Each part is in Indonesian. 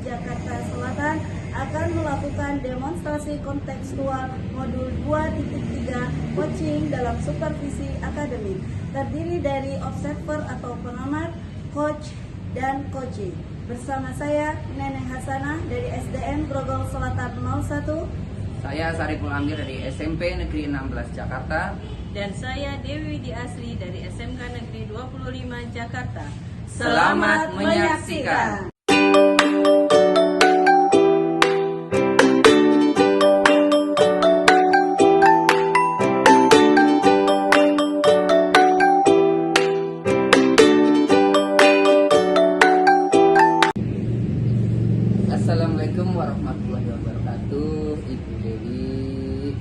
Jakarta Selatan akan melakukan demonstrasi kontekstual modul 2.3 coaching dalam supervisi akademik, terdiri dari observer atau pengamat, coach, dan coaching. Bersama saya Neneng Hasanah dari SDN Grogol Selatan 01. Saya Sariful Amir dari SMP Negeri 16 Jakarta. Dan saya Dewi Widi Asri dari SMK Negeri 25 Jakarta. Selamat menyaksikan. Assalamualaikum warahmatullahi wabarakatuh, Ibu Dewi.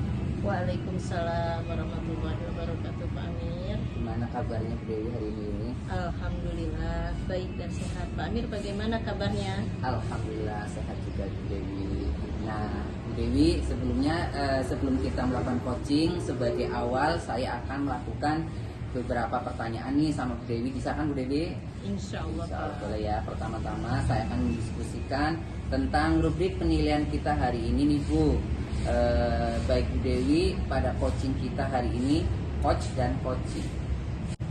Waalaikumsalam warahmatullahi wabarakatuh, Pak Amir. Gimana kabarnya Bu Dewi hari ini? Alhamdulillah baik dan sehat. Pak Amir, bagaimana kabarnya? Alhamdulillah sehat juga Bu Dewi. Nah, Bu Dewi, sebelum kita melakukan coaching, sebagai awal saya akan melakukan beberapa pertanyaan nih sama Bu Dewi. Bisa kan Bu Dewi? Insya Allah, Insya Allah Pak. boleh ya. Pertama-tama saya akan mendiskusikan tentang rubrik penilaian kita hari ini nih Bu. Baik Bu Dewi, pada coaching kita hari ini, coach dan coaching,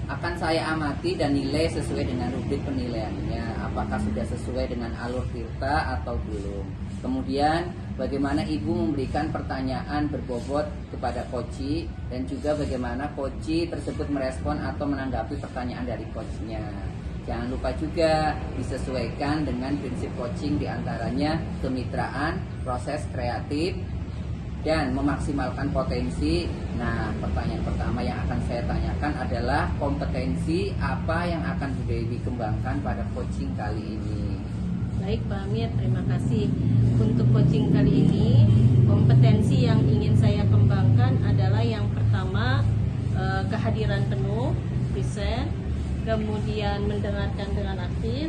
akan saya amati dan nilai sesuai dengan rubrik penilaiannya, apakah sudah sesuai dengan alur tirta atau belum. Kemudian bagaimana Ibu memberikan pertanyaan berbobot kepada coach, dan juga bagaimana coach tersebut merespon atau menanggapi pertanyaan dari coachnya. Jangan lupa juga disesuaikan dengan prinsip coaching, diantaranya kemitraan, proses kreatif, dan memaksimalkan potensi. Nah, pertanyaan pertama yang akan saya tanyakan adalah kompetensi apa yang akan Bu Dewi kembangkan pada coaching kali ini. Baik Pak Amir, terima kasih. Untuk coaching kali ini, kompetensi yang ingin saya kembangkan adalah yang pertama, kehadiran penuh, present, kemudian mendengarkan dengan aktif,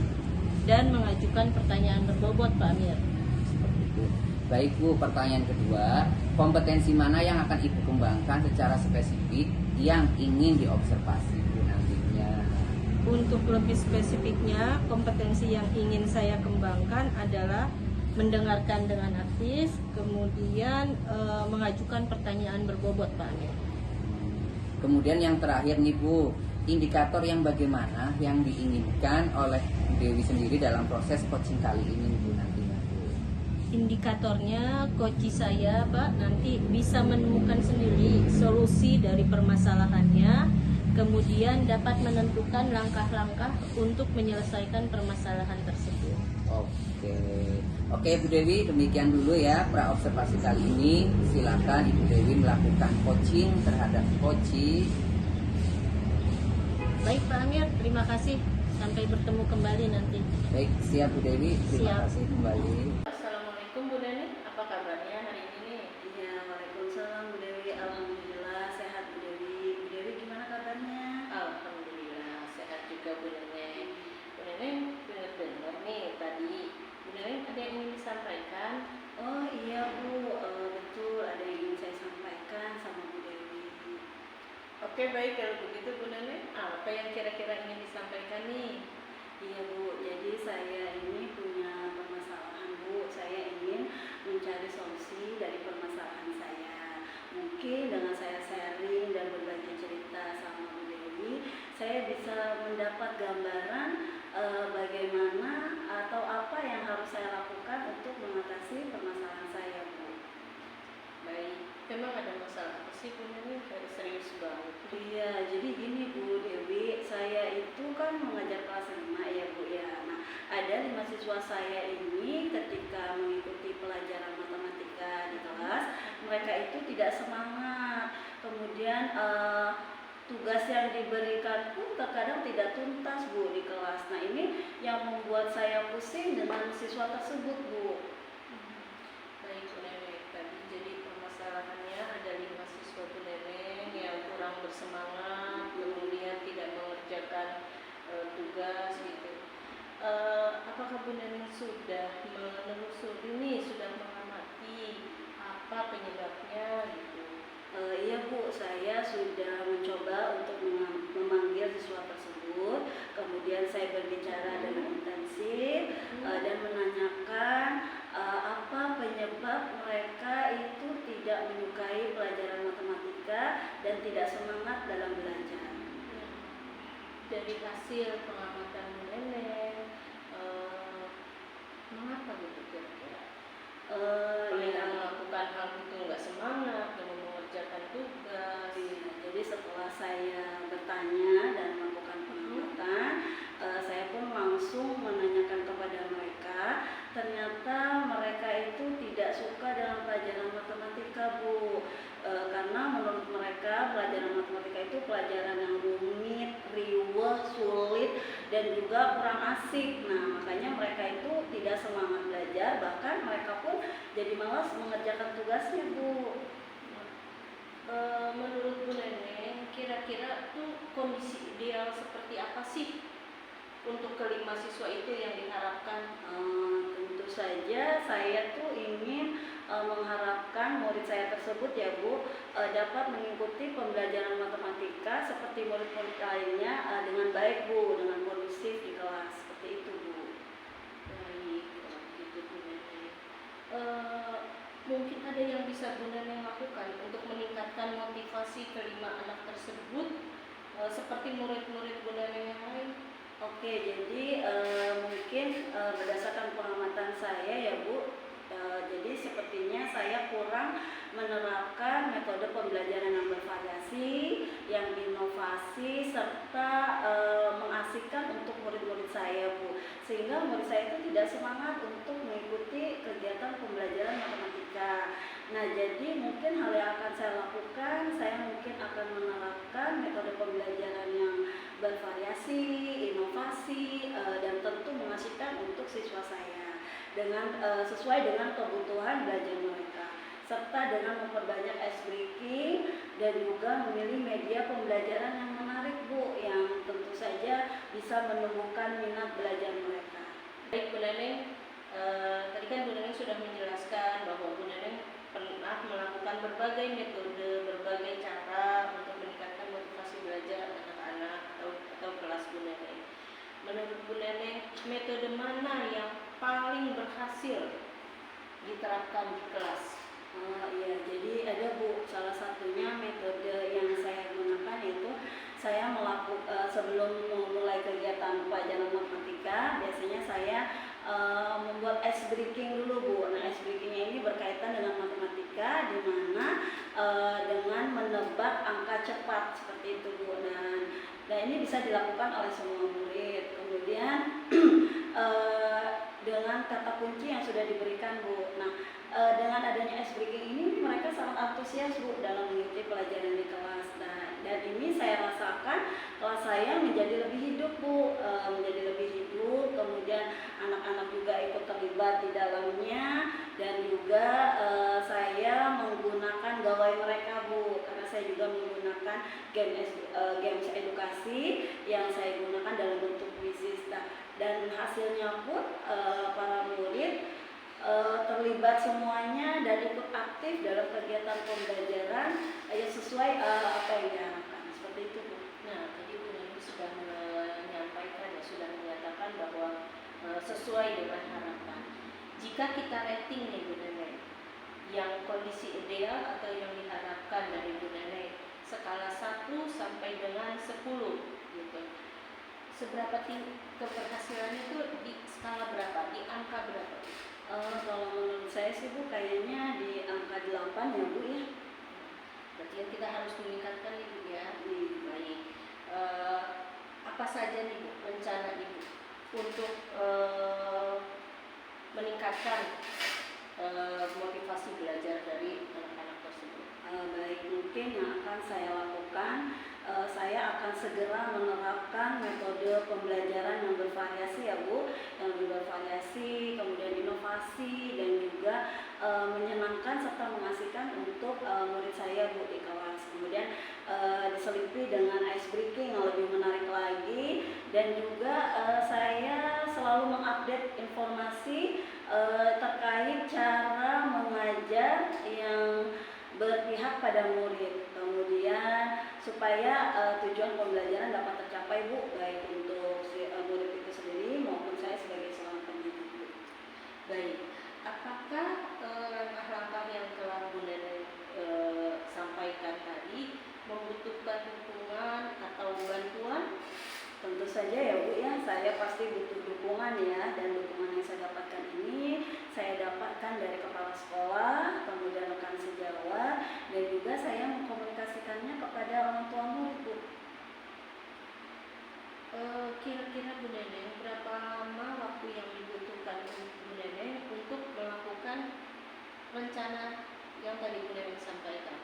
dan mengajukan pertanyaan berbobot, Pak Amir. Seperti itu. Baik Bu, pertanyaan kedua, kompetensi mana yang akan Ibu kembangkan secara spesifik yang ingin diobservasi Bu nantinya? Untuk lebih spesifiknya, kompetensi yang ingin saya kembangkan adalah mendengarkan dengan aktif, kemudian mengajukan pertanyaan berbobot, Pak Amir. Kemudian yang terakhir nih Bu, indikator yang bagaimana yang diinginkan oleh Bu Dewi sendiri dalam proses coaching kali ini Bu nantinya Bu? Indikatornya coach saya, Pak, nanti bisa menemukan sendiri solusi dari permasalahannya, kemudian dapat menentukan langkah-langkah untuk menyelesaikan permasalahan tersebut. Oke Bu Dewi, demikian dulu ya pra-observasi kali ini. Silakan Ibu Dewi melakukan coaching terhadap coach. Baik Pak Amir, terima kasih. Sampai bertemu kembali nanti. Baik, siap Bu Dewi, terima Siap. kasih kembali. Assalamualaikum Bu Deni, apa kabarnya hari ini? Iya, waalaikumsalam Bu Dewi. Alhamdulillah sehat Bu Dewi. Bu Dewi gimana kabarnya? Alhamdulillah sehat juga Bu Neneng. Bu Neneng dengar nih tadi Bu Neneng ada yang ingin disampaikan. Oh iya Bu, betul ada yang ingin saya sampaikan sama Bu Dewi. Oke baik, kalau begitu Bu Neneng, apa yang kira-kira ingin disampaikan nih? Iya Bu, jadi saya ini punya permasalahan Bu. Saya ingin mencari solusi dari permasalahan saya. Mungkin dengan saya sharing dan berbagi cerita sama Bu Dewi, saya bisa mendapat gambaran bagaimana atau apa yang harus saya lakukan untuk mengatasi permasalahan saya Bu. Baik, memang ada masalah apa sih Bu Neneng? Kayak serius banget. Iya, jadi gini Bu Dewi, saya itu kan mengajar kelas 5 ya Bu ya. Nah, ada 5 siswa saya ini ketika mengikuti pelajaran matematika di kelas, mereka itu tidak semangat. Kemudian tugas yang diberikan pun terkadang tidak tuntas Bu di kelas. Nah, ini yang membuat saya pusing dengan siswa tersebut Bu. Baik Bu Neneng, tadi jadi permasalahannya ada 5 siswa Bu Neneng yang kurang bersemangat, kemudian tidak mengerjakan tugas gitu. Apakah Bu Neneng sudah menelusuri nih, sudah mengamati apa penyebabnya gitu? Iya Bu, saya sudah mencoba untuk memanggil siswa tersebut. Kemudian saya berbicara dengan intensif dan menanyakan hasil pengamatan Bu Neneng, mengapa gitu kira-kira? Mereka Ya, melakukan hal itu nggak semangat dalam mengerjakan tugas. iya. Jadi setelah saya bertanya dan melakukan pengamatan, saya pun langsung menanyakan kepada mereka. Ternyata mereka itu tidak suka dalam pelajaran matematika, Bu. Karena menurut mereka pelajaran matematika itu pelajaran yang rumit, riweh, sulit, dan juga kurang asik. Nah, makanya mereka itu tidak semangat belajar, bahkan mereka pun jadi malas mengerjakan tugasnya, Bu. Menurut Bu Neneng, kira-kira tuh kondisi ideal seperti apa sih untuk kelima siswa itu yang diharapkan? Tentu saja saya tuh ingin mengharapkan murid saya tersebut ya Bu dapat mengikuti pembelajaran matematika seperti murid-murid lainnya dengan baik Bu, dengan kondusif di kelas seperti itu Bu. Baik, kalau begitu Bu Neneng. Mungkin ada yang bisa Bu Neneng lakukan untuk meningkatkan motivasi kelima anak tersebut seperti murid-murid Bu Neneng yang lain? Oke, jadi mungkin berdasarkan pengamatan saya ya Bu, jadi sepertinya saya kurang menerapkan metode pembelajaran yang bervariasi, yang inovasi, serta mengasihkan untuk murid-murid saya Bu, sehingga murid saya itu tidak semangat untuk mengikuti kegiatan pembelajaran matematika. Nah, jadi mungkin hal yang akan saya lakukan, saya mungkin akan menerapkan metode pembelajaran yang bervariasi, inovasi, dan tentu mengasihkan untuk siswa saya dengan sesuai dengan kebutuhan belajar mereka, serta dengan memperbanyak ice breaking dan juga memilih media pembelajaran yang menarik Bu, yang tentu saja bisa menumbuhkan minat belajar mereka. Baik Bu Neneng, tadi kan Bu Neneng sudah menjelaskan bahwa Bu Neneng pernah melakukan berbagai metode, berbagai cara untuk meningkatkan motivasi belajar anak-anak atau kelas Bu Neneng. Menurut Bu Neneng, metode mana yang paling berhasil diterapkan di kelas? Iya, jadi ada Bu, salah satunya metode yang saya gunakan itu saya sebelum memulai kegiatan pelajaran matematika, biasanya saya membuat ice breaking dulu Bu. Nah, ice breakingnya ini berkaitan dengan matematika, di mana dengan menebak angka cepat seperti itu Bu. Dan ini bisa dilakukan oleh semua murid. Kemudian dengan kata kunci yang sudah diberikan Bu. Nah, dengan adanya ice breaking ini mereka sangat antusias Bu dalam mengikuti pelajaran di kelas. Dan ini saya rasakan kelas saya menjadi lebih hidup Bu, menjadi lebih hidup. Kemudian anak-anak juga ikut terlibat di dalamnya, dan juga saya menggunakan gawai mereka Bu, karena saya juga menggunakan games edukasi yang saya gunakan dalam bentuk kuisis. Dan hasilnya pun para murid terlibat semuanya dan ikut aktif dalam kegiatan pembelajaran yang sesuai apa yang diharapkan. Seperti itu Bu. Nah, tadi Bu Neneng sudah menyampaikan ya, sudah menyatakan bahwa sesuai dengan harapan. Jika kita rating nih Bu Neneng, yang kondisi ideal atau yang diharapkan dari Bu Neneng, skala 1 sampai dengan 10 gitu. Seberapa tinggi keberhasilannya itu di skala berapa? Di angka berapa? Kalau menurut saya sih Bu, kayaknya di angka 8 ya Bu ya. Berarti kan kita harus meningkatkan Ibu ya. Baik. Apa saja nih Bu rencana Ibu untuk meningkatkan motivasi belajar dari anak-anak tersebut? Baik, mungkin yang akan saya lakukan, saya akan segera menerapkan metode pembelajaran yang bervariasi ya Bu, yang lebih bervariasi, kemudian inovasi, dan juga menyenangkan serta mengasihkan untuk murid saya Bu di kelas. Kemudian diselipi dengan ice breaking yang lebih menarik lagi, dan juga saya selalu mengupdate informasi terkait cara mengajar yang berpihak pada murid, kemudian supaya tujuan pembelajaran dapat tercapai Bu, baik untuk murid itu sendiri maupun saya sebagai seorang pendidik Bu. Baik, apakah langkah-langkah yang telah Bu Neneng sampaikan tadi membutuhkan dukungan atau bantuan? Tentu saja ya pasti butuh dukungan ya, dan dukungan yang saya dapatkan ini saya dapatkan dari kepala sekolah, kemudian rekan sejawat, dan juga saya mengkomunikasikannya kepada orang tua murid, Bu. Kira-kira Bu Neneng, berapa lama waktu yang dibutuhkan Bu Neneng untuk melakukan rencana yang tadi Bu Neneng sampaikan?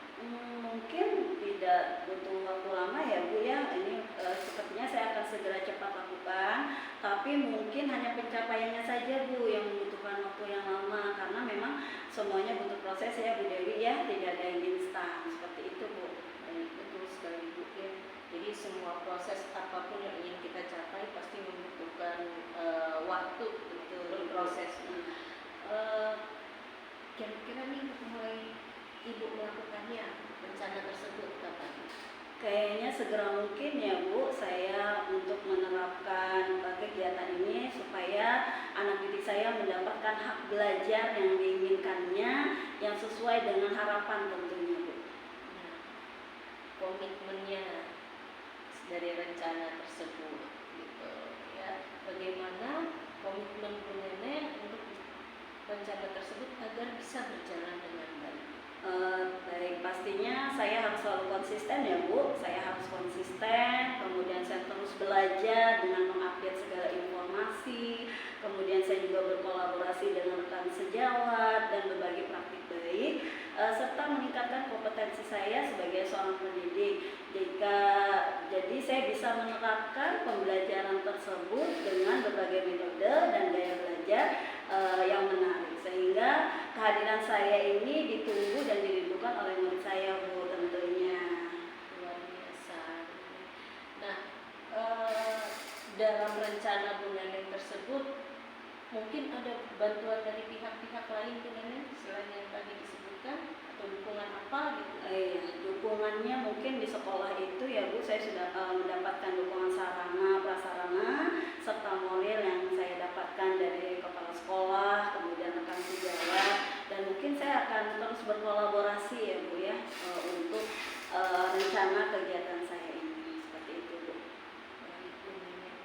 Mungkin tidak butuh waktu lama ya Bu ya, ini sepertinya saya akan segera cepat lakukan, tapi mungkin hanya pencapaiannya saja Bu yang membutuhkan waktu yang lama, karena memang semuanya butuh proses ya Bu Dewi ya, tidak ada yang instan, seperti itu Bu. Baik, betul sekali Bu ya. Jadi semua proses apapun yang ingin kita capai pasti membutuhkan waktu untuk berprosesnya. Kira-kira nih mulai Ibu melakukannya rencana tersebut kapan? Kayaknya segera mungkin ya Bu, saya untuk menerapkan kegiatan ini supaya anak didik saya mendapatkan hak belajar yang diinginkannya, yang sesuai dengan harapan tentunya Bu. Nah, komitmennya dari rencana tersebut gitu ya. Bagaimana komitmen Bu Neneng untuk rencana tersebut agar bisa berjalan dengan baik? Baik, pastinya saya harus selalu konsisten ya Bu, saya harus konsisten, kemudian saya terus belajar dengan mengupdate segala informasi, kemudian saya juga berkolaborasi dengan rekan sejawat dan berbagi praktik baik, serta meningkatkan kompetensi saya sebagai seorang pendidik. Jadi saya bisa menerapkan pembelajaran tersebut dengan berbagai metode dan gaya belajar yang menarik, sehingga kehadiran saya ini ditunggu dan dirindukan oleh murid saya Bu tentunya. Luar biasa. Nah, dalam rencana Bu Neneng tersebut mungkin ada bantuan dari pihak-pihak lain Bu Neneng selain yang tadi disebutkan, atau dukungan apa gitu? Dukungannya mungkin di sekolah itu ya Bu, saya sudah mendapatkan dukungan sarana, prasarana, serta moral yang saya dapatkan dari kepala sekolah, kemudian rekan sejawat, dan mungkin saya akan terus berkolaborasi ya Bu ya, untuk rencana kegiatan saya ini, seperti itu Bu. Baik, Bu Neneng.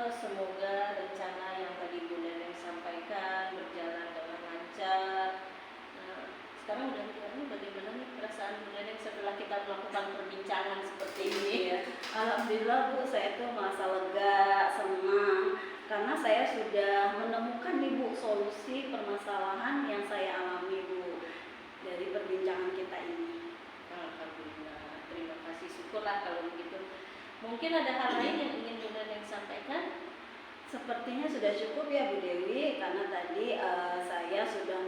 Semoga rencana yang tadi Bu Neneng sampaikan berjalan dengan lancar. Nah, sekarang bagaimana nih perasaan Bu Neneng setelah kita melakukan perbincangan seperti ini? Ya, alhamdulillah Bu, saya tuh merasa lega, senang, karena saya sudah menemukan nih Bu solusi permasalahan yang saya alami Bu dari perbincangan kita ini. Alhamdulillah, terima kasih, syukurlah kalau begitu. Mungkin ada hal lain yang ingin Bu Neneng sampaikan? Sepertinya sudah cukup ya Bu Dewi, karena tadi saya sudah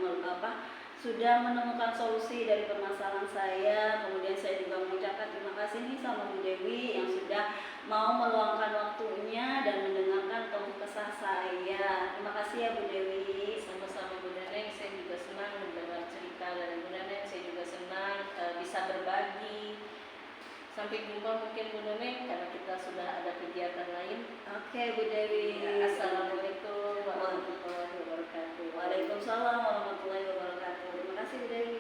menemukan solusi dari permasalahan saya. Kemudian saya juga mengucapkan terima kasih nih sama Bu Dewi yang sudah mau meluangkan waktunya dan mendengarkan keluh kesah saya. Terima kasih ya Bu Dewi. Sama-sama Bu Neneng, saya juga senang mendengar cerita dari Bu Neneng. Saya juga senang bisa berbagi. Sampai jumpa mungkin Bu Neneng, karena kita sudah ada kegiatan lain. Oke Bu Dewi. Assalamualaikum warahmatullahi wabarakatuh. Waalaikumsalam warahmatullahi wabarakatuh. Terima kasih Bu Dewi.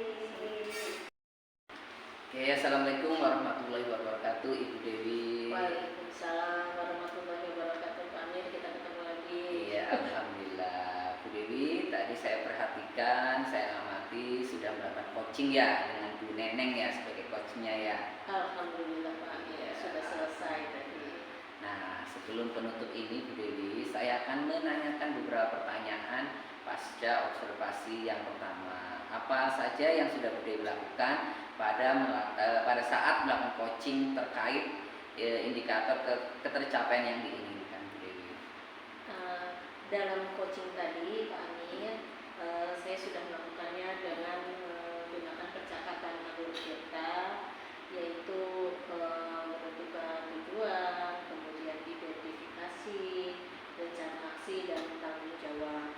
Oke, assalamualaikum warahmatullahi wabarakatuh Ibu Dewi. Waalaikumsalam warahmatullahi wabarakatuh. Pak Amir, kita ketemu lagi. Iya, alhamdulillah Bu Dewi. Tadi saya perhatikan, saya amati sudah melakukan coaching ya dengan Bu Neneng ya sebagai coachnya ya. Alhamdulillah Pak Amir, Iya. sudah selesai tadi. Nah, sebelum penutup ini Bu Dewi, saya akan menanyakan beberapa pertanyaan pasca observasi yang pertama. Apa saja yang sudah Bu Dewi lakukan pada saat melakukan coaching terkait indikator ketercapaian yang diinginkan Bu Dewi? Dalam coaching tadi Pak Amir, saya sudah melakukannya dengan menggunakan percakapan alur kita, yaitu menentukan tujuan, kemudian identifikasi, rencana aksi, dan tanggung jawab.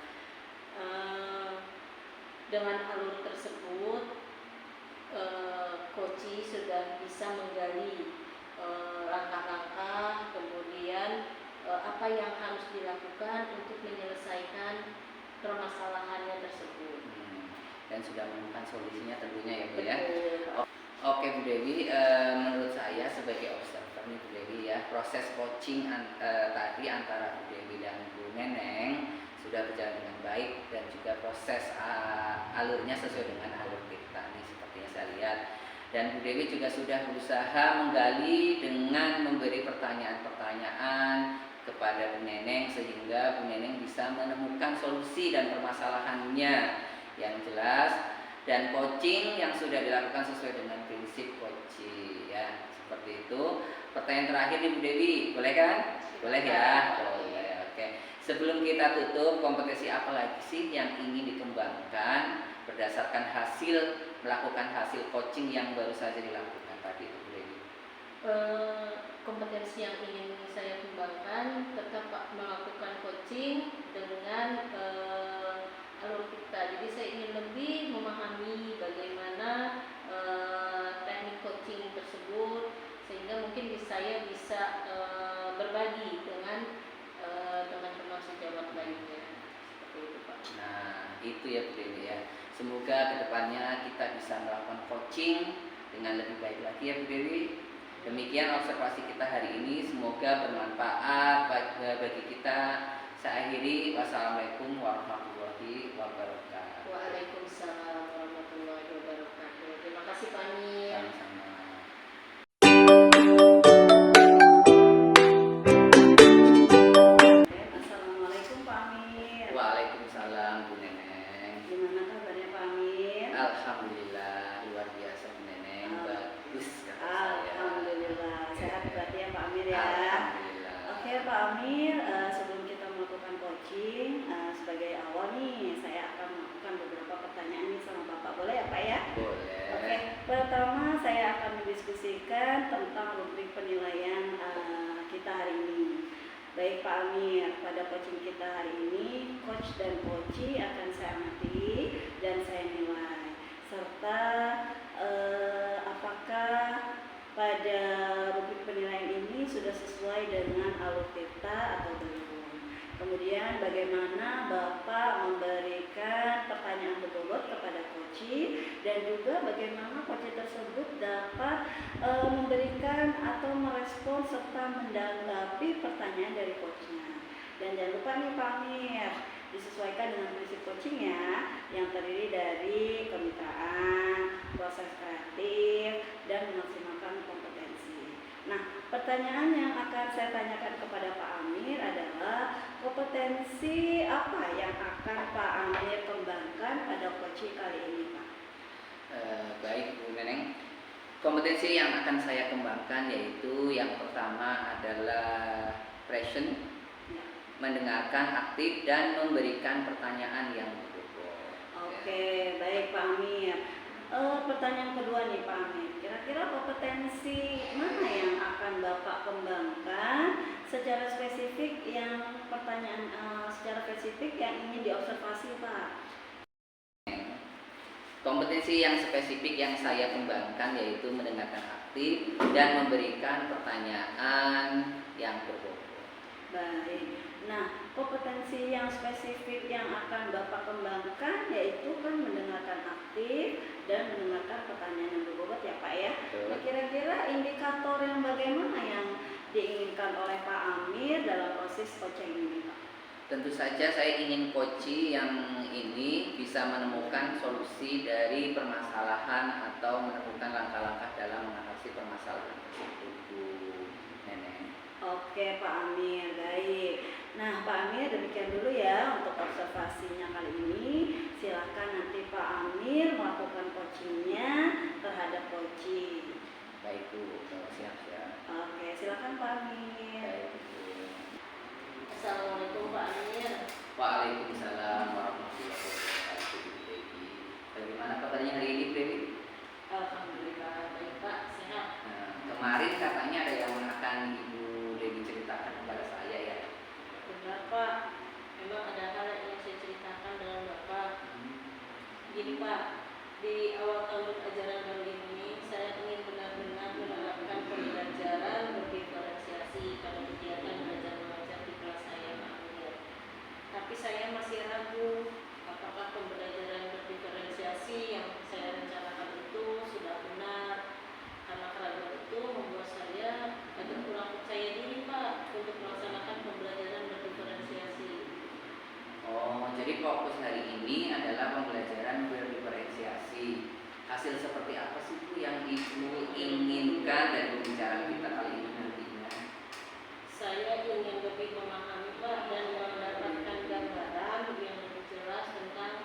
Dengan alur tersebut, coaching sudah bisa menggali langkah-langkah, kemudian apa yang harus dilakukan untuk menyelesaikan permasalahannya tersebut. Dan sudah menemukan solusinya tentunya ya Bu ya. Betul. Oke Bu Dewi, menurut saya sebagai observer nih Bu Dewi ya, proses coaching tadi antara Bu Dewi dan Bu Neneng sudah berjalan dengan baik dan juga proses alurnya sesuai dengan alur kita nih sepertinya saya lihat. Dan Bu Dewi juga sudah berusaha menggali dengan memberi pertanyaan-pertanyaan kepada Bu Neneng sehingga Bu Neneng bisa menemukan solusi dan permasalahannya yang jelas, dan coaching yang sudah dilakukan sesuai dengan prinsip coaching ya, seperti itu. Pertanyaan terakhir nih Bu Dewi, boleh kan? Boleh ya? Boleh, oke. Sebelum kita tutup, kompetensi apa lagi sih yang ingin dikembangkan berdasarkan melakukan hasil coaching yang baru saja dilakukan tadi itu Bu Dewi? Kompetensi yang ingin saya kembangkan tetap melakukan coaching dengan alur kita. Jadi saya ingin lebih memahami bagaimana teknik coaching tersebut sehingga mungkin saya bisa berbagi dengan teman-teman sejawat lainnya. Seperti itu Pak. Nah itu ya Bu Dewi ya. Semoga kedepannya kita bisa melakukan coaching dengan lebih baik lagi ya Bu Dewi. Demikian observasi kita hari ini, semoga bermanfaat bagi kita. Saya akhiri, wassalamualaikum warahmatullahi wabarakatuh. Waalaikumsalam warahmatullahi wabarakatuh. Terima kasih Pak Amir. Sama-sama. Assalamualaikum Pak Amir. Waalaikumsalam Bu Neneng. Gimana kabarnya Pak Amir? Alhamdulillah luar biasa Bu Neneng, bagus kata saya. Alhamdulillah, sehat berarti ya Pak Amir ya. Alhamdulillah. Oke Pak Amir, sebelum kita melakukan coaching, sebagai awal nih saya akan melakukan beberapa pertanyaan nih sama Bapak, boleh ya Pak ya? Boleh. Oke, pertama saya akan mendiskusikan tentang rubrik penilaian kita hari ini. Baik Pak Amir, pada coaching kita hari ini, coach dan coachee akan saya amati dan saya nilai, serta apakah pada rubrik penilaian ini sudah sesuai dengan alur kita atau belum. Kemudian bagaimana Bapak memberikan pertanyaan berbobot kepada coachee, dan juga bagaimana coachee tersebut dapat memberikan atau merespon serta mendanggapi pertanyaan dari coachnya. Dan jangan lupa nih Pak Amir, disesuaikan dengan prinsip coaching ya, yang terdiri dari kemitraan, proses kreatif, dan memaksimalkan kompetensi. Nah, pertanyaan yang akan saya tanyakan kepada Pak Amir adalah kompetensi apa yang akan Pak Amir kembangkan pada coaching kali ini Pak? Baik Bu Neneng, kompetensi yang akan saya kembangkan yaitu yang pertama adalah present, mendengarkan aktif dan memberikan pertanyaan yang berbobot. Oke, baik Pak Amir. Pertanyaan kedua nih Pak Amir, kira-kira kompetensi mana yang akan Bapak kembangkan secara spesifik, yang pertanyaan secara spesifik yang ingin diobservasi Pak? Kompetensi yang spesifik yang saya kembangkan yaitu mendengarkan aktif dan memberikan pertanyaan yang berbobot. Baik. Nah, kompetensi yang spesifik yang akan Bapak kembangkan yaitu kan mendengarkan aktif dan mendengarkan pertanyaan yang berbobot ya Pak ya. Nah, kira-kira indikator yang bagaimana yang diinginkan oleh Pak Amir dalam proses coaching ini Pak? Tentu saja saya ingin coachee yang ini bisa menemukan solusi dari permasalahan atau menemukan langkah-langkah dalam mengatasi permasalahan tersebut Bu Neneng. Oke Pak Amir, baik. Nah Pak Amir, demikian dulu ya untuk observasinya kali ini. Silakan nanti Pak Amir melakukan coachingnya terhadap coaching. Baik Bu, siap-siap. Oke, silakan Pak Amir. Baik Bu. Assalamualaikum Pak Amir. Waalaikumsalam warahmatullahi wabarakatuh Bu Dewi. Bagaimana kabarnya hari ini Bu Dewi? Alhamdulillah baik Pak, sehat. Kemarin katanya ada yang akan Ibu Dewi ceritakan kepada saya ya. Benar Pak, memang ada hal yang ingin saya ceritakan dengan Bapak. Gini Pak, di awal tahun ajaran baru ini saya ingin benar-benar menerapkan pembelajaran berdiferensiasi pada kegiatan belajar mengajar di kelas saya Pak Amir. Tapi saya masih ragu apakah pembelajaran berdiferensiasi yang saya rencanakan itu sudah benar, karena keraguan itu membuat saya agak kurang percaya diri Pak untuk melaksanakan pembelajaran berdiferensiasi. Oh, jadi fokus hari ini adalah pembelajaran berdiferensiasi. Hasil seperti apa sih Bu yang Ibu inginkan dari pembicaraan kita kali ini nantinya? Saya ingin lebih memahami Pak dan mendapatkan gambaran yang lebih jelas tentang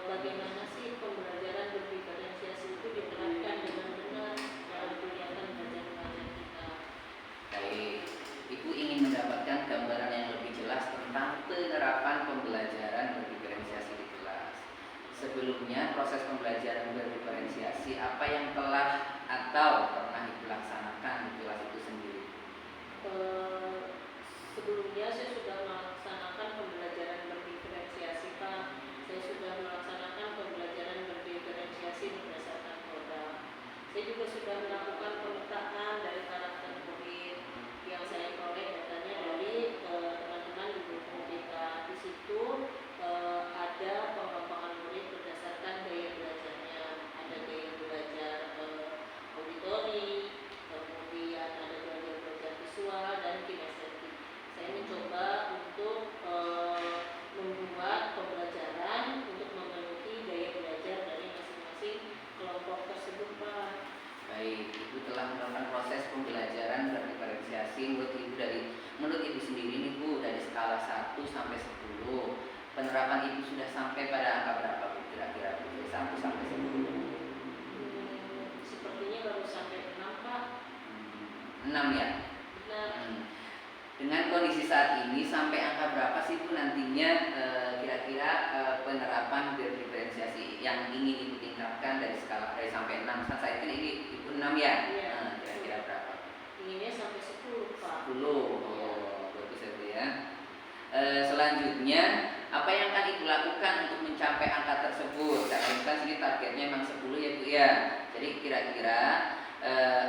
bagaimana sih pembelajaran berdiferensiasi itu diterapkan dengan benar dalam kegiatan belajar mengajar kita. Baik, Ibu ingin mendapatkan gambaran yang lebih jelas tentang penerapan pembelajaran berdiferensiasi di kelas. Sebelumnya, proses pembelajaran berdiferensiasi apa yang telah atau pernah Ibu laksanakan di kelas itu sendiri? Sebelumnya saya sudah melaksanakan pembelajaran berdiferensiasi Pak. Saya sudah melaksanakan pembelajaran berdiferensiasi berdasarkan program. Saya juga sudah melakukan pemetaan dari karakter murid yang saya peroleh datanya dari teman-teman di buku kita. Di situ ada pengembangan murid berdasarkan gaya belajarnya. Ada gaya belajar auditori, kemudian ada gaya belajar visual dan kinestetik. Saya mencoba untuk membuat pembelajaran untuk memenuhi gaya belajar dari masing-masing kelompok tersebut Pak. Baik, Ibu telah melakukan proses pembelajaran berdiferensiasi menurut Ibu sendiri nih Bu, dari skala 1 sampai 10. Penerapan Ibu sudah sampai pada angka berapa Bu kira-kira Bu? Dari 1 sampai 10. Sepertinya baru sampai 6 Pak. 6 ya? Benar. Dengan kondisi saat ini sampai angka berapa sih Bu nantinya kira-kira penerapan berdiferensiasi yang ingin Ibu tingkatkan dari skala dari sampai 6? Saat ini Ibu 6 ya? Iya. Kira-kira berapa? Inginnya sampai 10 Pak. 10. Oh, bagus itu ya. Selanjutnya, apa yang akan Ibu lakukan untuk mencapai angka tersebut? Karena itu kan sini targetnya memang 10 ya Bu ya. Jadi kira-kira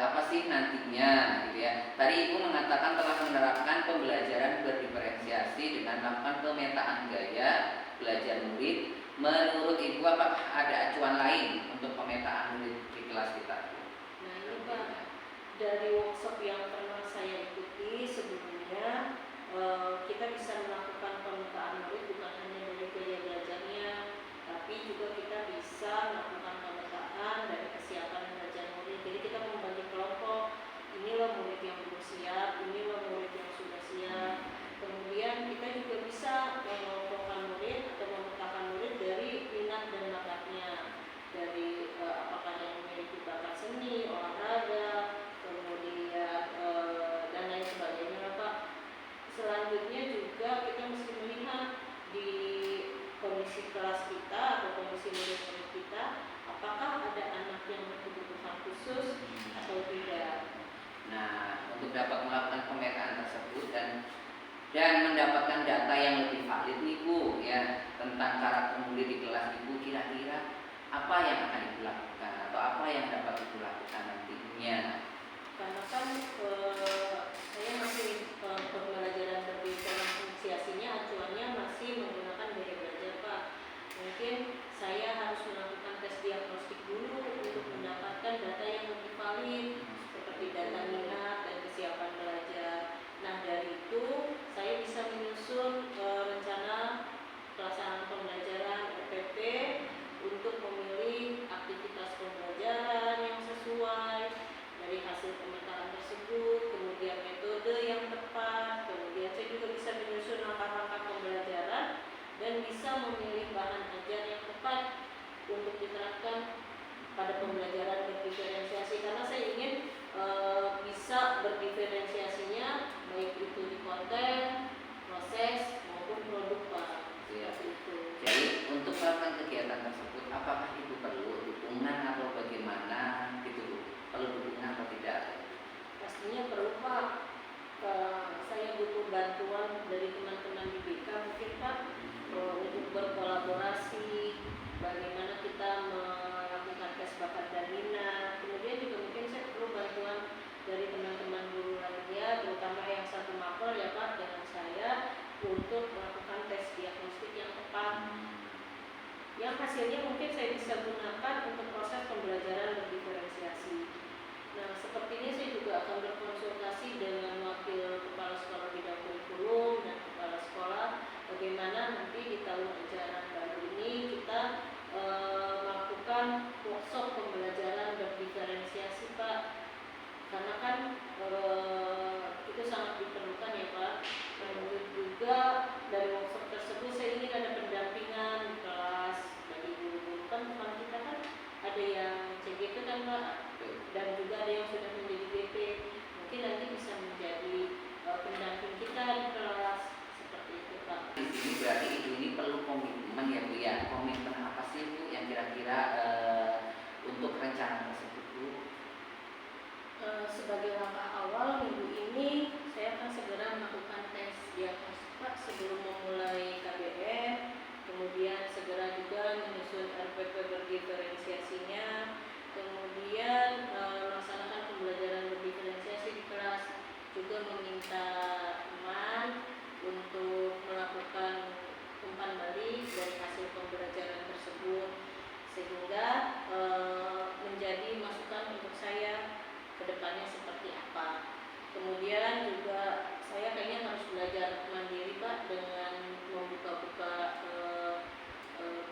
apa sih nantinya gitu ya. Tadi Ibu mengatakan telah menerapkan pembelajaran berdiferensiasi dengan melakukan pemetaan gaya belajar murid. Menurut Ibu apakah ada acuan lain untuk pemetaan murid di kelas kita? Nah ini Pak, dari workshop yang pernah saya ikuti sebelumnya, kita bisa melakukan pemetaan murid bukan hanya dari gaya belajarnya, tapi juga kita bisa melakukan pemetaan dari kesiapan belajar murid. Jadi kita membagi kelompok, inilah murid yang belum siap, inilah murid yang sudah siap. Kemudian kita juga bisa mengelompokkan murid atau memetakan murid dari minat dan bakatnya, dari apakah yang memiliki bakat seni, olahraga, kemudian dan lain sebagainya Pak. Selanjutnya juga kita mesti melihat di kondisi kelas kita atau kondisi murid-murid kita, apakah ada anak yang berkebutuhan khusus atau tidak. Nah, untuk dapat melakukan pemetaan tersebut dan mendapatkan data yang lebih valid nih Bu ya tentang karakter murid di kelas Ibu, kira-kira apa yang akan Ibu lakukan atau apa yang dapat Ibu lakukan nantinya? Karena kan saya masih pembelajaran berdiferensiasinya acuannya masih menggunakan gaya belajar Pak. Mungkin saya harus melakukan tes diagnostik dulu untuk mendapatkan data yang lebih valid seperti data minat dan kesiapan belajar. Nah dari itu saya bisa menyusun rencana pelaksanaan pembelajaran RPP untuk memilih aktivitas pembelajaran yang sesuai dari hasil pemetaan tersebut, kemudian metode yang tepat, kemudian saya juga bisa menyusun langkah-langkah pembelajaran dan bisa memilih bahan ajar yang tepat untuk diterapkan pada pembelajaran berdiferensiasi, karena saya ingin bisa berdiferensiasinya baik itu di konten, proses maupun produk Pak. Ya. Itu. Jadi untuk melakukan kegiatan tersebut apakah itu perlu dukungan atau bagaimana gitu Bu? Perlu dukungan atau tidak? Pastinya perlu Pak. Saya butuh bantuan dari teman-teman di BK mungkin Pak untuk berkolaborasi, bagaimana kita melakukan tes bakat dan minat. Kemudian juga mungkin saya perlu bantuan dari teman-teman guru lainnya, terutama yang satu mapel ya Pak dengan saya, untuk melakukan tes diagnostik yang tepat. Yang hasilnya mungkin saya bisa gunakan untuk proses pembelajaran berdiferensiasi. Nah, sepertinya saya juga akan berkonsultasi dengan wakil kepala sekolah bidang kurikulum dan kepala sekolah bagaimana nanti di tahun ajaran baru ini kita melakukan workshop pembelajaran berdiferensiasi, Pak. Karena kan itu sangat diperlukan ya, Pak. Dan juga dari workshop tersebut saya ingin ada pendampingan di kelas dari guru-guru, kan teman kita kan ada yang CGP kan, Pak, dan juga ada yang sudah menjadi BP. Mungkin nanti bisa menjadi pendamping kita di kelas seperti itu, Pak. Di sini berarti ibu ini perlu komitmen ya Bu ya. Komitmen apa sih Bu yang kira-kira untuk rencana tersebut Bu? Sebagai langkah awal minggu ini saya akan segera melakukan tes diagnostik, Pak, sebelum memulai KBM. Kemudian segera juga menyusun RPP berdiferensiasinya. Kemudian melaksanakan pembelajaran berdiferensiasi di kelas. Juga meminta teman untuk melakukan umpan balik dari hasil pembelajaran tersebut, sehingga menjadi masukan untuk saya ke depannya seperti apa. Kemudian juga saya kayaknya harus belajar mandiri, Pak, dengan membuka-buka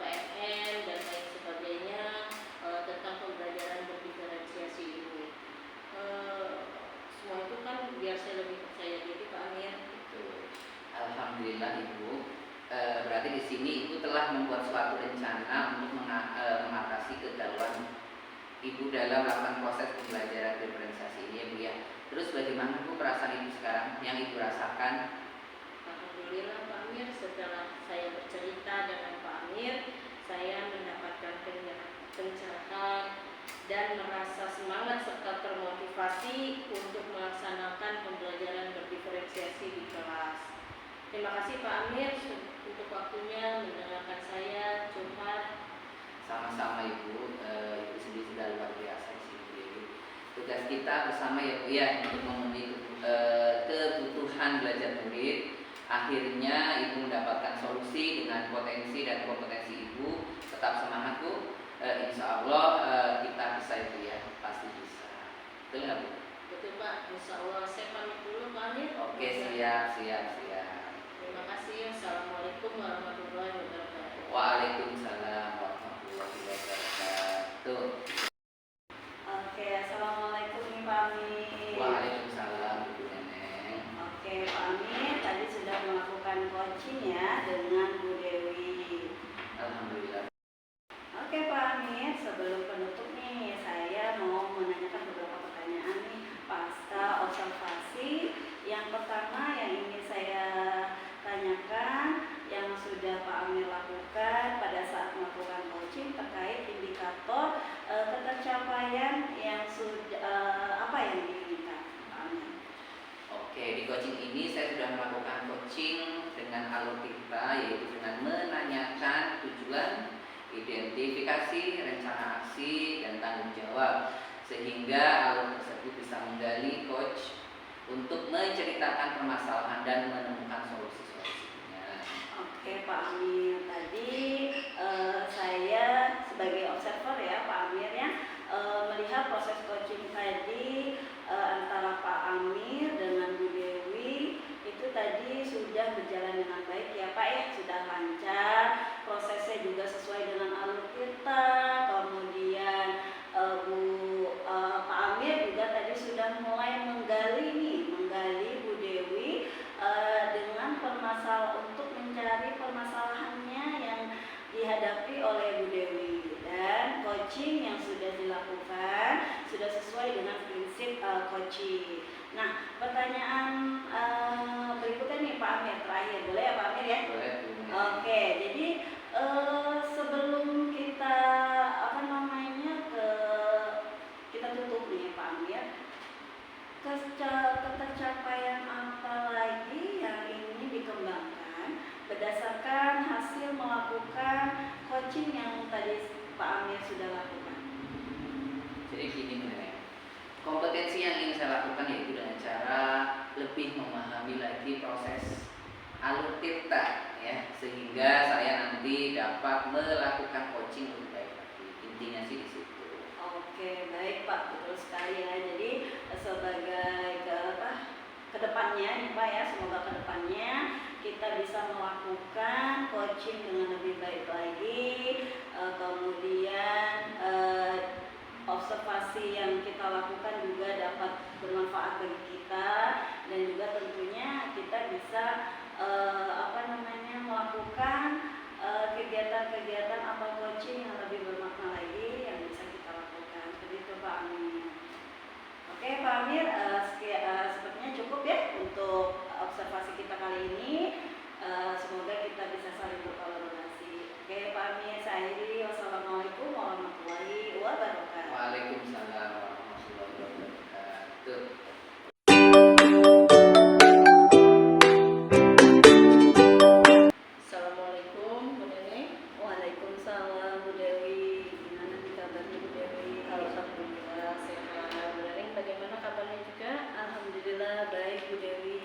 PNN dan lain sebagainya tentang pembelajaran berdiferensiasi ini. Semua itu kan biar saya lebih percaya diri, Pak Amir. Alhamdulillah Ibu. Berarti di sini Ibu telah membuat suatu rencana untuk mengatasi kegalauan Ibu dalam melakukan proses pembelajaran diferensiasi ini ya Bu ya. Terus bagaimana Bu perasaan Ibu sekarang yang Ibu rasakan? Alhamdulillah Pak Amir, setelah saya bercerita dengan Pak Amir, saya mendapatkan pencerahan dan merasa semangat serta termotivasi untuk melaksanakan pembelajaran berdiferensiasi di kelas. Terima kasih Pak Amir untuk waktunya mendengarkan saya curhat. Sama-sama Ibu, Ibu sendiri sudah luar biasa di sini Bu. Tugas kita bersama ya Bu ya untuk memenuhi kebutuhan belajar murid. Akhirnya Ibu mendapatkan solusi dengan potensi dan kompetensi Ibu. Tetap semangat Bu. Insya Allah kita bisa Ibu ya, pasti bisa. Betul nggak Bu? Betul Pak, Insya Allah. Saya pamit dulu Pak Amir. Oke, siap. Terima kasih. Assalamualaikum warahmatullahi wabarakatuh. Waalaikumsalam warahmatullahi wabarakatuh. Oke, assalamualaikum nih Pak Amir. Waalaikumsalam Ibu Neneng. Oke, Pak Amir tadi sudah melakukan coaching ya dengan Bu Dewi. Alhamdulillah. Oke Pak Amir, sebelum penutup nih saya mau menanyakan beberapa pertanyaan nih pasca observasi. Yang pertama yang ingin saya tanyakan yang sudah Pak Amir lakukan pada saat melakukan coaching terkait indikator ketercapaian yang sudah apa yang diinginkan Pak Amir? Oke, di coaching ini saya sudah melakukan coaching dengan alur kita, yaitu dengan menanyakan tujuan, identifikasi, rencana aksi, dan tanggung jawab, sehingga alur tersebut bisa menggali coach untuk menceritakan permasalahan dan menemukan solusi-solusinya. Oke Pak Amir, tadi saya sebagai observer ya Pak Amir ya melihat proses coaching tadi antara Pak Amir dengan Bu Dewi itu tadi sudah berjalan dengan baik ya Pak ya, sudah lancar, prosesnya juga sesuai dengan alur kita. Kemudian Pak Amir juga tadi sudah mulai menggali Bu Dewi dengan untuk mencari permasalahannya yang dihadapi oleh Bu Dewi, dan coaching yang sudah dilakukan sudah sesuai dengan prinsip coaching. Nah, pertanyaan berikutnya nih Pak Amir, terakhir boleh ya Pak Amir ya? Boleh Bu. Oke, jadi sebelum kita kita tutup nih Pak Amir, ketercapaian apa lagi yang ingin dikembangkan berdasarkan hasil melakukan coaching yang tadi Pak Amir sudah lakukan? Jadi gini Nenek, kompetensi yang ingin saya lakukan yaitu dengan cara lebih memahami lagi proses alur tirta ya, sehingga saya nanti dapat melakukan coaching lebih baik lagi. Intinya sih di situ. Oke. Oke, baik Pak, betul sekali ya. Jadi sebagai kedepannya nih Pak ya, semoga kedepannya kita bisa melakukan coaching dengan lebih baik lagi. Kemudian observasi yang kita lakukan juga dapat bermanfaat bagi kita, dan juga tentunya kita bisa melakukan kegiatan-kegiatan atau coaching yang lebih bermakna lagi yang bisa kita lakukan. Seperti itu Pak Amir. Oke Pak Amir, sepertinya cukup ya untuk observasi kita kali ini. Semoga kita bisa saling berkolaborasi. Oke Pak Amir, saya akhiri. Wassalamualaikum warahmatullahi wabarakatuh. Waalaikumsalam warahmatullahi wabarakatuh. Assalamualaikum Bu Nenek. Waalaikumsalam Bu Dewi. Gimana nih kabarnya Bu Dewi? Alhamdulillah sehat. Bu Nenek bagaimana kabarnya juga? Alhamdulillah baik Bu Dewi.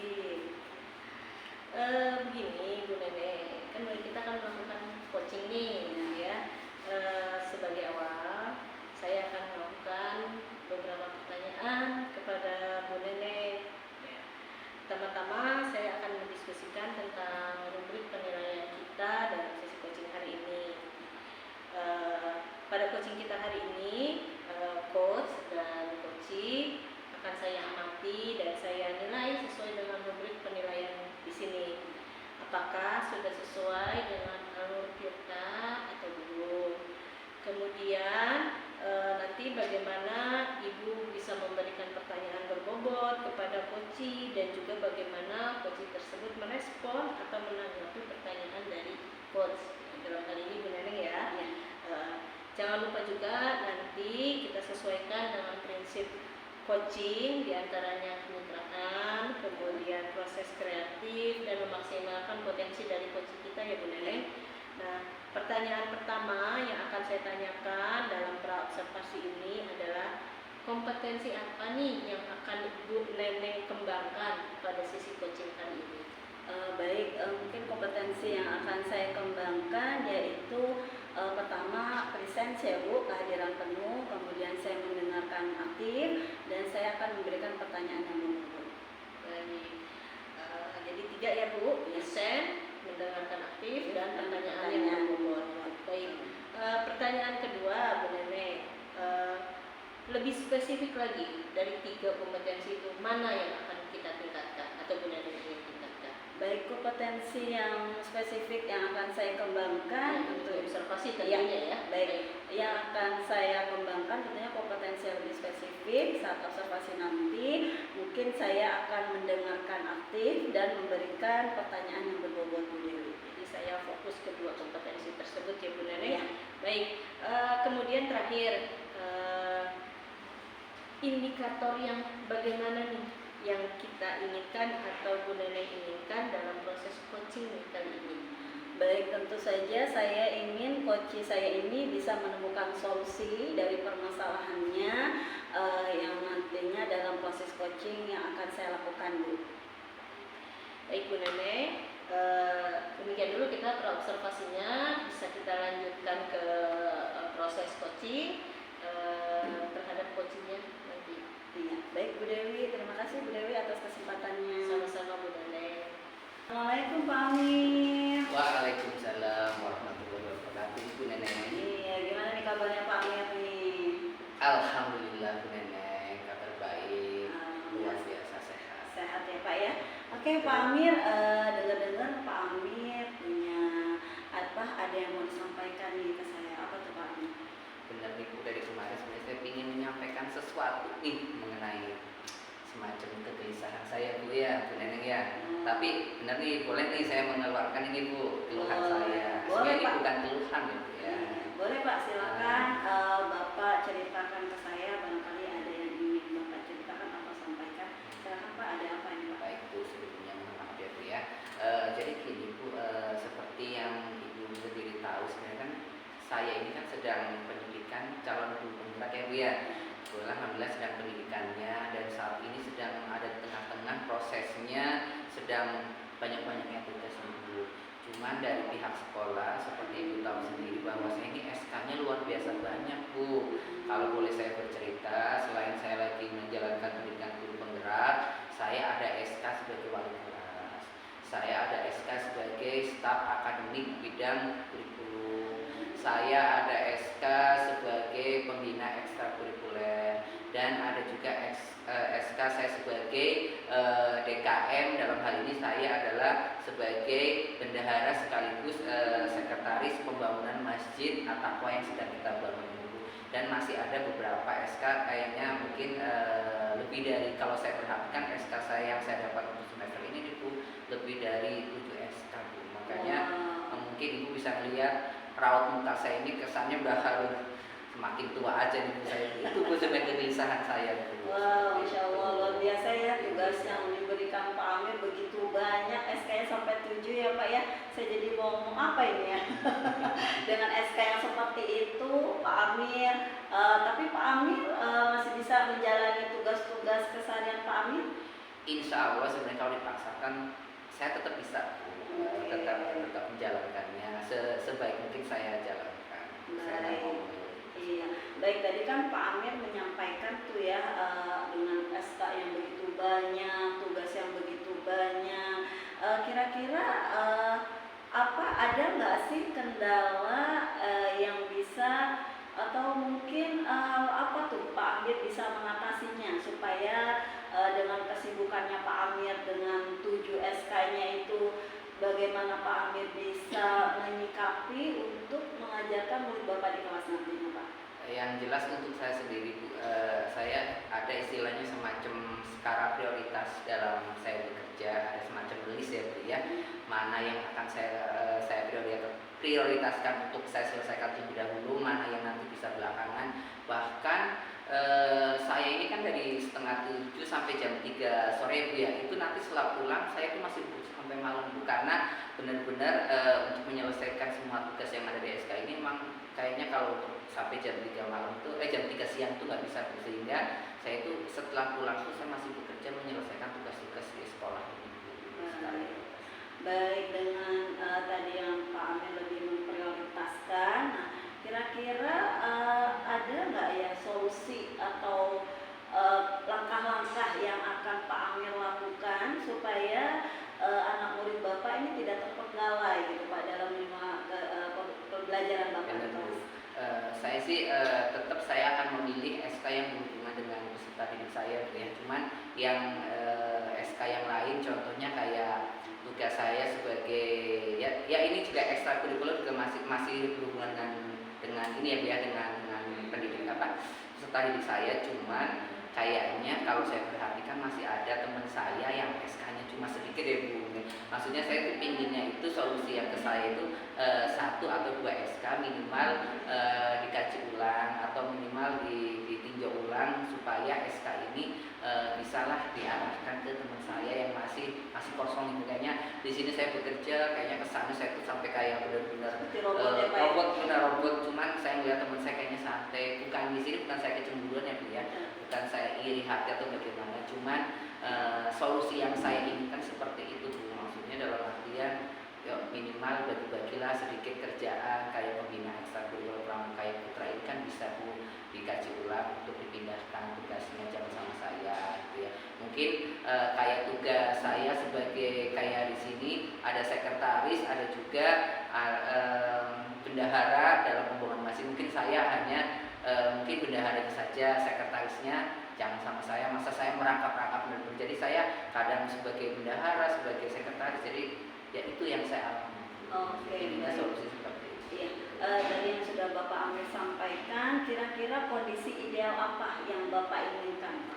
Begini Bu Nenek, kan kita kan melakukan coaching nih ya. Sebagai awal saya akan melakukan beberapa pertanyaan kepada Bu Nenek. Ya. Pertama-tama saya akan mendiskusikan tentang rubrik penilaian kita dalam sesi coaching hari ini. Pada coaching kita hari ini, coach dan coaching akan saya amati dan saya nilai sesuai dengan rubrik penilaian di sini. Apakah sudah sesuai dengan alur kita atau belum? Kemudian nanti bagaimana Ibu bisa memberikan pertanyaan berbobot kepada coaching, dan juga bagaimana coaching tersebut merespon atau menanggapi pertanyaan dari coach. Dalam kali ini Bu Neneng ya. Jangan lupa juga nanti kita sesuaikan dengan prinsip coaching, diantaranya kemitraan, kemudian proses kreatif, dan memaksimalkan potensi dari coaching kita ya Bu Neneng. Nah, pertanyaan pertama yang akan saya tanyakan dalam praobservasi ini adalah kompetensi apa nih yang akan Bu Neneng kembangkan pada sesi coaching kali ini? Baik, mungkin kompetensi yang akan saya kembangkan yaitu pertama presence ya Bu, kehadiran penuh, kemudian saya mendengarkan aktif, dan saya akan memberikan pertanyaan yang berbobot. Baik, jadi 3 ya Bu, present, mendengarkan aktif, dan pertanyaan yang berbobot. Baik, pertanyaan kedua Bu Nenek, lebih spesifik lagi dari 3 kompetensi itu mana yang akan kita tingkatkan atau Bu Nenek ingin tingkatkan? Baik, kompetensi yang spesifik yang akan saya kembangkan untuk observasi tentunya ya. Baik, yang akan saya kembangkan tentunya kompetensi yang lebih spesifik. Saat observasi nanti mungkin saya akan mendengarkan aktif dan memberikan pertanyaan yang berbobot Bu Dewi. Jadi saya fokus kedua kompetensi tersebut ya Bu Nenek. Ya. Baik, kemudian terakhir, indikator yang bagaimana nih yang kita inginkan atau Bu Nenek inginkan dalam proses coaching kali ini? Baik, tentu saja saya ingin coaching saya ini bisa menemukan solusi dari permasalahannya yang nantinya dalam proses coaching yang akan saya lakukan Bu. Baik Bu Nenek, demikian dulu kita praobservasinya, bisa kita lanjutkan ke proses coaching terhadap coachingnya nanti. Iya, baik Bu Dewi, terima kasih Bu Dewi atas kesempatannya. Sama-sama Bu Nenek. Assalamualaikum Pak Amir. Waalaikumsalam warahmatullahi wabarakatuh. Bu Nenek. Iya, gimana nih kabarnya Pak Amir nih? Alhamdulillah Bu Nenek, kabar baik, luar biasa sehat. Sehat ya Pak ya. Oke Pak Amir, dengar-dengar Pak Amir punya ada yang mau disampaikan nih ke saya. Apa tuh Pak Amir? Benar nih Bu, dari kemarin sebenarnya saya ingin menyampaikan sesuatu nih mengenai semacam kegelisahan saya Bu ya, Bu Neneng ya. Tapi benar nih, boleh nih saya mengeluarkan ini Bu, keluhan saya. Boleh, ini Pak. bukan keluhan ya Bu ya. Boleh Pak, silakan Bapak ceritakan ke saya, barangkali ada yang ingin Bapak ceritakan atau sampaikan. Silakan Pak, ada apa ini Pak? Baik Bu, sebelumnya mohon maaf ya Bu ya. Jadi gini Bu, seperti yang Ibu sendiri tahu sebenarnya kan saya ini kan sedang pendidikan calon guru penggerak ya Bu ya. Alhamdulillah sedang pendidikannya, dan saat ini sedang ada di tengah-tengah prosesnya, sedang banyak-banyaknya tugas Bu. Cuman dari pihak sekolah seperti Ibu tahu sendiri bahwa saya ini SK-nya luar biasa biasa banyak Bu. Kalau boleh saya bercerita, selain saya lagi menjalankan pendidikan guru penggerak, saya ada SK sebagai wali kelas, saya ada SK sebagai staf akademik bidang kurikulum, saya ada SK sebagai pembina ekstrakurikuler, dan ada juga SK saya sebagai DKM. Dalam hal ini saya adalah sebagai bendahara sekaligus sekretaris pembangunan Masjid At-Taqwa yang sedang kita bangun. Dan masih ada beberapa SK, kayaknya mungkin lebih dari, kalau saya perhatikan SK saya yang saya dapat untuk semester ini itu lebih dari 7 SK Bu. Makanya mungkin Ibu bisa melihat raut muka saya ini kesannya udah harus semakin tua aja nih Bu saya. Itu Bu sebenarnya kegelisahan saya Bu. Wow, Masya Allah, luar biasa ya tugas yang diberikan Pak Amir, begitu banyak, SK-nya sampai 7 ya Pak ya. Saya jadi mau ngomong apa ini ya dengan SK yang seperti itu Pak Amir. Tapi Pak Amir masih bisa menjalani tugas-tugas keseharian Pak Amir? Insya Allah sebenarnya kalau dipaksakan saya tetap bisa Bu. Tetap menjalankannya sebaik mungkin saya jalankan. Baik. Iya, baik, tadi kan Pak Amir menyampaikan tuh ya dengan SK yang begitu banyak, tugas yang begitu banyak. Kira-kira apa, ada nggak sih kendala yang bisa, atau mungkin hal apa tuh Pak Amir bisa mengatasinya supaya dengan kesibukannya Pak Amir dengan 7 SK-nya itu, bagaimana Pak Amir bisa menyikapi untuk mengajarkan murid Bapak di kelas nantinya Pak? Yang jelas untuk saya sendiri Bu, saya ada istilahnya semacam skala prioritas dalam saya bekerja, ada semacam list ya Bu ya, mana yang akan saya prioritaskan untuk saya selesaikan terlebih dahulu, mana yang nanti bisa belakangan. Bahkan saya ini kan dari setengah 7 sampai jam 3 sore Bu ya, itu nanti setelah pulang saya tuh masih sampai malam Bu, karena benar-benar untuk menyelesaikan semua tugas yang ada di SK ini memang kayaknya kalau untuk sampai jam 3 malam tuh jam 3 siang tuh nggak bisa Bu, sehingga saya itu setelah pulang tuh saya masih bekerja menyelesaikan tugas-tugas di sekolah ini Bu. Baik, dengan tadi yang Pak Amir lebih memprioritaskan, nah, kira-kira ada nggak ya solusi atau langkah-langkah yang akan Pak Amir lakukan supaya anak murid Bapak ini tidak terpenggalai gitu Pak dalam pembelajaran Bapak di kelas? Saya sih tetap saya akan memilih SK yang berhubungan dengan peserta didik saya ya. Cuman yang SK yang lain contohnya kayak tugas saya sebagai ya ini juga ekstrakurikuler juga masih berhubungan dengan ini ya dengan pendidik peserta didik saya. Cuman kayaknya kalau saya perhatikan masih ada teman saya yang SK-nya cuma sedikit ya Bu. Maksudnya saya tuh pinginnya itu solusi yang ke saya itu 1 atau 2 SK minimal dikaji ulang atau minimal ditinjau ulang supaya SK ini bisalah diarahkan ke teman saya yang masih kosong gitu. Kayaknya di sini saya bekerja kayaknya kesana saya tuh sampai kayak benar-benar robot. Cuman saya melihat teman saya kayaknya santai. Bukan di sini bukan saya kecemburuan ya Bu ya, bukan saya iri hati atau bagaimana. Cuman solusi yang saya inginkan seperti itu Bu. Maksudnya dalam artian minimal bagi-bagilah sedikit kerjaan kayak pembina ekstrakurikuler Pramuka Putra ini kan bisa Bu dikaji ulang untuk dipindahkan tugasnya jangan sama saya gitu ya. Mungkin kayak tugas saya sebagai kayak di sini ada sekretaris, ada juga bendahara dalam pembangunan masjid. Mungkin saya hanya mungkin bendahara saja, sekretarisnya jangan sama saya, masa saya merangkap-rangkap benar-benar. Jadi saya kadang sebagai bendahara, sebagai sekretaris, jadi ya itu yang saya alami. Oke, Ini baik. solusi seperti itu. Iya, tadi yang sudah Bapak Amir sampaikan, kira-kira kondisi ideal apa yang Bapak inginkan?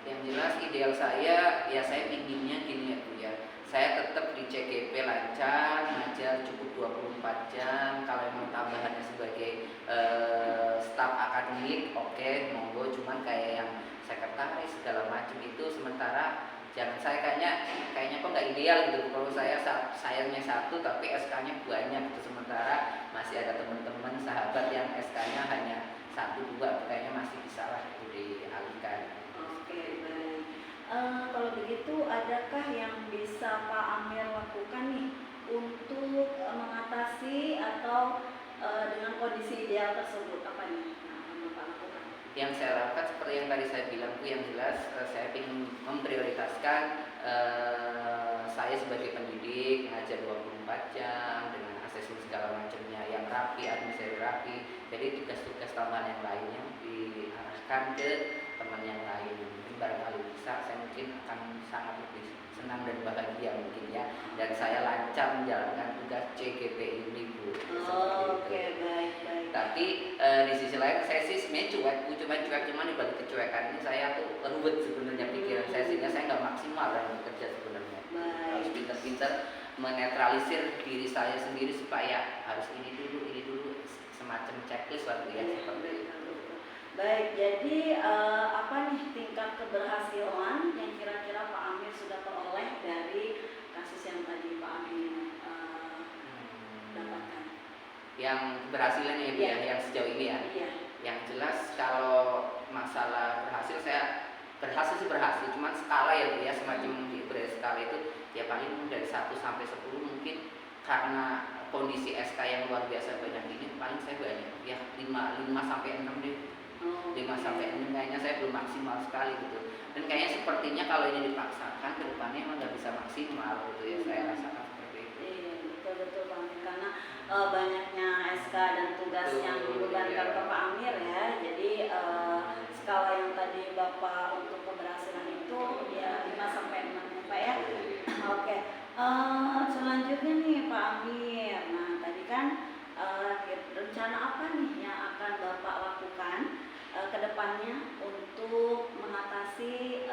Yang jelas ideal saya, ya saya inginnya gini ya Bu ya, saya tetap di CGP lancar, ngajar cukup 24 jam, kalau memang tambahannya sebagai staf akademik, oke, monggo, cuman kayak yang sekretaris segala macam itu sementara jangan saya kayaknya kok nggak ideal gitu. Kalau sayangnya 1 tapi SK-nya banyak gitu, sementara masih ada teman-teman sahabat yang SK-nya hanya 1, 2, kayaknya masih bisa lah itu dialihkan. Oke, baik. Kalau begitu, adakah yang bisa Pak Amir lakukan nih untuk mengatasi atau dengan kondisi ideal tersebut apa nih yang akan Bapak lakukan? Yang saya lakukan seperti yang tadi saya bilang Bu, yang jelas saya ingin memprioritaskan saya sebagai pendidik ngajar 24 jam dengan asesmen segala macamnya yang rapi, administrasi rapi. Jadi tugas-tugas tambahan yang lainnya diarahkan ke teman yang lain. Mungkin barangkali bisa, saya mungkin akan sangat lebih senang dan bahagia mungkin ya. Dan saya lancar menjalankan tugas CGP ini Bu. Oke, baik. Tapi di sisi lain saya sih sebenarnya cuek, cuman di balik kecuekan ini saya tuh ruwet sebenarnya pikiran saya, sehingga saya nggak maksimal dalam bekerja sebenarnya. Harus pintar-pintar menetralisir diri saya sendiri supaya harus ini dulu semacam checklist lah ya, seperti itu. Baik, jadi apa nih tingkat keberhasilan yang kira-kira Pak Amir sudah peroleh dari kasus yang tadi Pak Amir dapatkan? Yang keberhasilannya ya Bu, ya, yang sejauh ini ya. Iya. Yang jelas kalau masalah berhasil, saya berhasil sih berhasil, cuman skala ya Bu ya, semacam di skala itu ya paling dari 1 sampai 10 mungkin, karena kondisi SK yang luar biasa banyak ini paling saya banyak ya 5 sampai 6 deh. 5 sampai 6 kayaknya saya belum maksimal sekali gitu. Dan kayaknya sepertinya kalau ini dipaksakan ke depannya emang nggak bisa maksimal gitu ya, saya rasakan seperti itu. Iya, betul Pak Amir, karena banyaknya SK dan tugas yang dibebankan ke Pak Amir ya. Jadi skala yang tadi Bapak untuk keberhasilan itu ya 5 sampai 6 ya Pak ya. Oke. Selanjutnya nih Pak Amir. Nah, tadi kan rencana apa nih yang akan Bapak lakukan ke depannya untuk mengatasi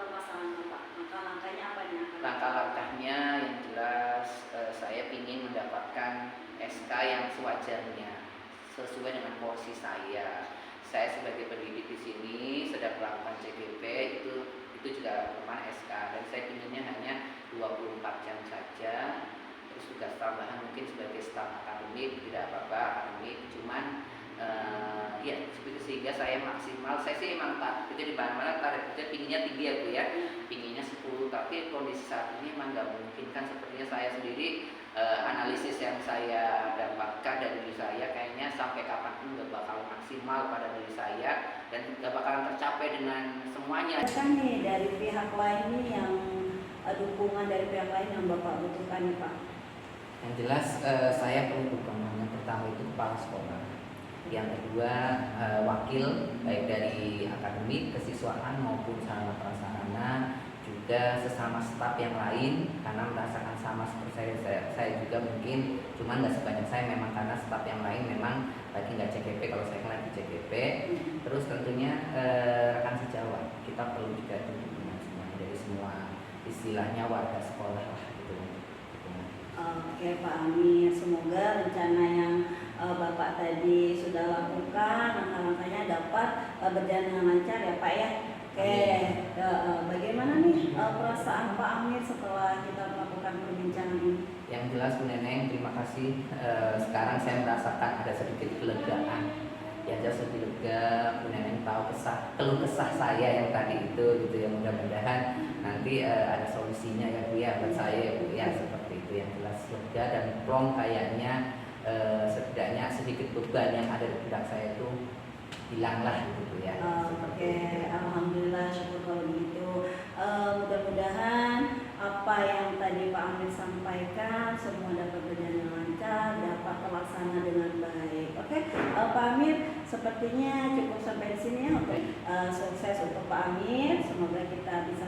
permasalahan Bapak? Langkah-langkahnya apa nih? Langkah-langkahnya yang jelas saya ingin mendapatkan SK yang sewajarnya, sesuai dengan porsi saya. Saya sebagai pendidik di sini sedang melakukan CGP, itu juga merupakan SK, dan saya inginnya hanya 24 jam saja. Terus tugas tambahan mungkin sebagai staf akademik, tidak apa-apa akademik, cuman ya sehingga saya maksimal. Saya sih emang itu di mana-mana tarif kerja pinginnya tinggi ya Bu ya, pinginnya 10, tapi kondisi saat ini emang nggak mungkin kan. Sepertinya saya sendiri analisis yang saya dapatkan dari diri saya, kayaknya sampai kapanpun nggak bakal maksimal pada diri saya dan nggak bakalan tercapai dengan semuanya. Kan nih dari pihak lain nih yang dukungan dari pihak lain yang Bapak butuhkan nih Pak? Yang jelas saya perlu dukungan. Yang pertama itu kepala sekolah, yang kedua wakil baik dari akademik, kesiswaan maupun sarana prasarana, juga sesama staf yang lain, karena merasakan sama seperti saya juga mungkin, cuman nggak sebanyak saya memang karena staf yang lain memang lagi nggak CGP, kalau saya kan lagi CGP. Terus tentunya rekan sejawat, kita perlu juga dukungan semuanya dari semua istilahnya warga sekolah lah gitu. Oke Pak Amir, semoga rencana yang Bapak tadi sudah lakukan, langkah-langkahnya dapat berjalan dengan lancar ya Pak ya. Oke, bagaimana nih perasaan Pak Amir setelah kita melakukan perbincangan ini? Yang jelas Bu Neneng, terima kasih. Sekarang saya merasakan ada sedikit kelegaan. Ya jelas lebih lega. Bu Neneng tahu keluh kesah saya yang tadi itu gitu ya. Mudah-mudahan nanti ada solusinya ya Bu ya buat saya ya Bu ya, seperti itu. Yang jelas lega dan plong kayaknya, setidaknya sedikit beban yang ada di benak saya itu hilanglah gitu ya. Oke, alhamdulillah, syukur kalau begitu. Mudah-mudahan apa yang tadi Pak Amir sampaikan semua dapat berjalan dengan lancar, dapat terlaksana dengan baik. Oke, Pak Amir, sepertinya cukup sampai di sini ya. Oke, sukses untuk Pak Amir. Semoga kita bisa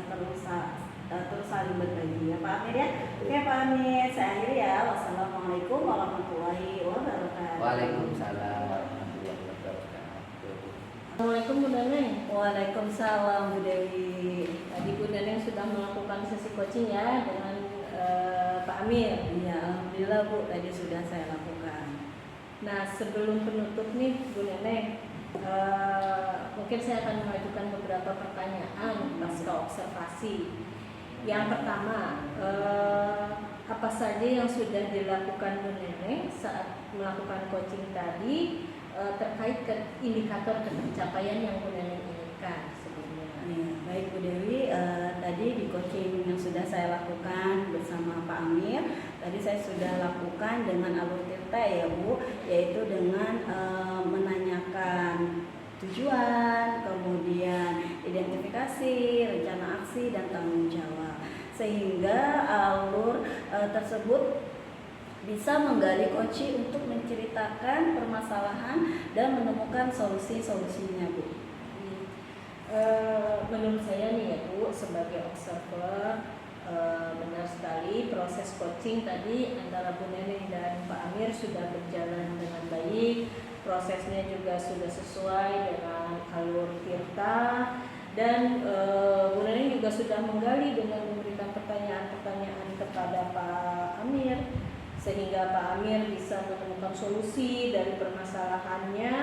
terus saling berbagi ya Pak Amir ya. Oke Pak Amir, saya akhiri ya. Wassalamualaikum warahmatullahi wabarakatuh. Waalaikumsalam warahmatullahi wabarakatuh. Assalamualaikum Bu Neneng. Waalaikumsalam Bu Dewi. Tadi Bu Neneng sudah melakukan sesi coaching ya dengan Pak Amir. Iya, alhamdulillah Bu, tadi sudah saya lakukan. Nah, sebelum penutup nih Bu Neneng, mungkin saya akan mengajukan beberapa pertanyaan pasca observasi. Yang pertama, apa saja yang sudah dilakukan Bu Neneng saat melakukan coaching tadi terkait ke indikator pencapaian yang Bu Neneng inginkan sebelumnya? Ya, baik Bu Dewi, tadi di coaching yang sudah saya lakukan bersama Pak Amir, tadi saya sudah lakukan dengan alur tirta ya Bu, yaitu dengan menanyakan tujuan, kemudian identifikasi, rencana aksi, dan tanggung jawab, sehingga alur tersebut bisa menggali kunci untuk menceritakan permasalahan dan menemukan solusi-solusinya Bu. Menurut saya nih ya Bu, sebagai observer, benar sekali proses coaching tadi antara Bu Neneng dan Pak Amir sudah berjalan dengan baik. Prosesnya juga sudah sesuai dengan alur tirta, dan Bu Neneng juga sudah menggali dengan memberikan pertanyaan-pertanyaan kepada Pak Amir, sehingga Pak Amir bisa menemukan solusi dari permasalahannya,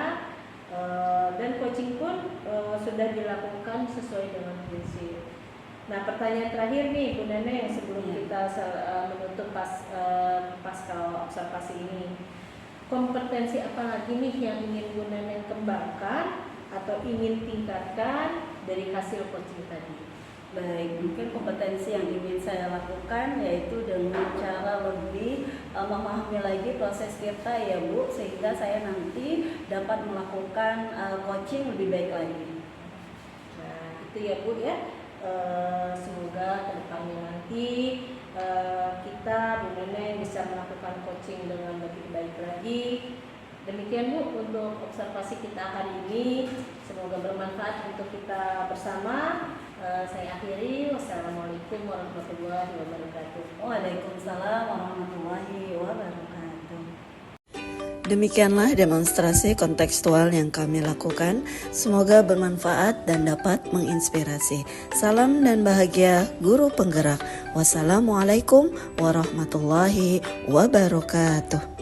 dan coaching pun sudah dilakukan sesuai dengan prinsip. Nah, pertanyaan terakhir nih Bu Neneng sebelum kita menutup pasca observasi ini, kompetensi apa lagi nih yang ingin Bu Neneng kembangkan atau ingin tingkatkan dari hasil coaching tadi? Baik, mungkin kompetensi yang ingin saya lakukan yaitu dengan cara lebih memahami lagi proses kita ya Bu, sehingga saya nanti dapat melakukan coaching lebih baik lagi. Nah, itu ya Bu ya. Semoga kedepannya nanti kita Bu Neneng bisa melakukan coaching dengan lebih baik lagi. Demikian Bu untuk observasi kita hari ini. Semoga bermanfaat untuk kita bersama. Saya akhiri. Wassalamualaikum warahmatullahi wabarakatuh. Waalaikumsalam warahmatullahi wabarakatuh. Demikianlah demonstrasi kontekstual yang kami lakukan. Semoga bermanfaat dan dapat menginspirasi. Salam dan bahagia guru penggerak. Wassalamualaikum warahmatullahi wabarakatuh.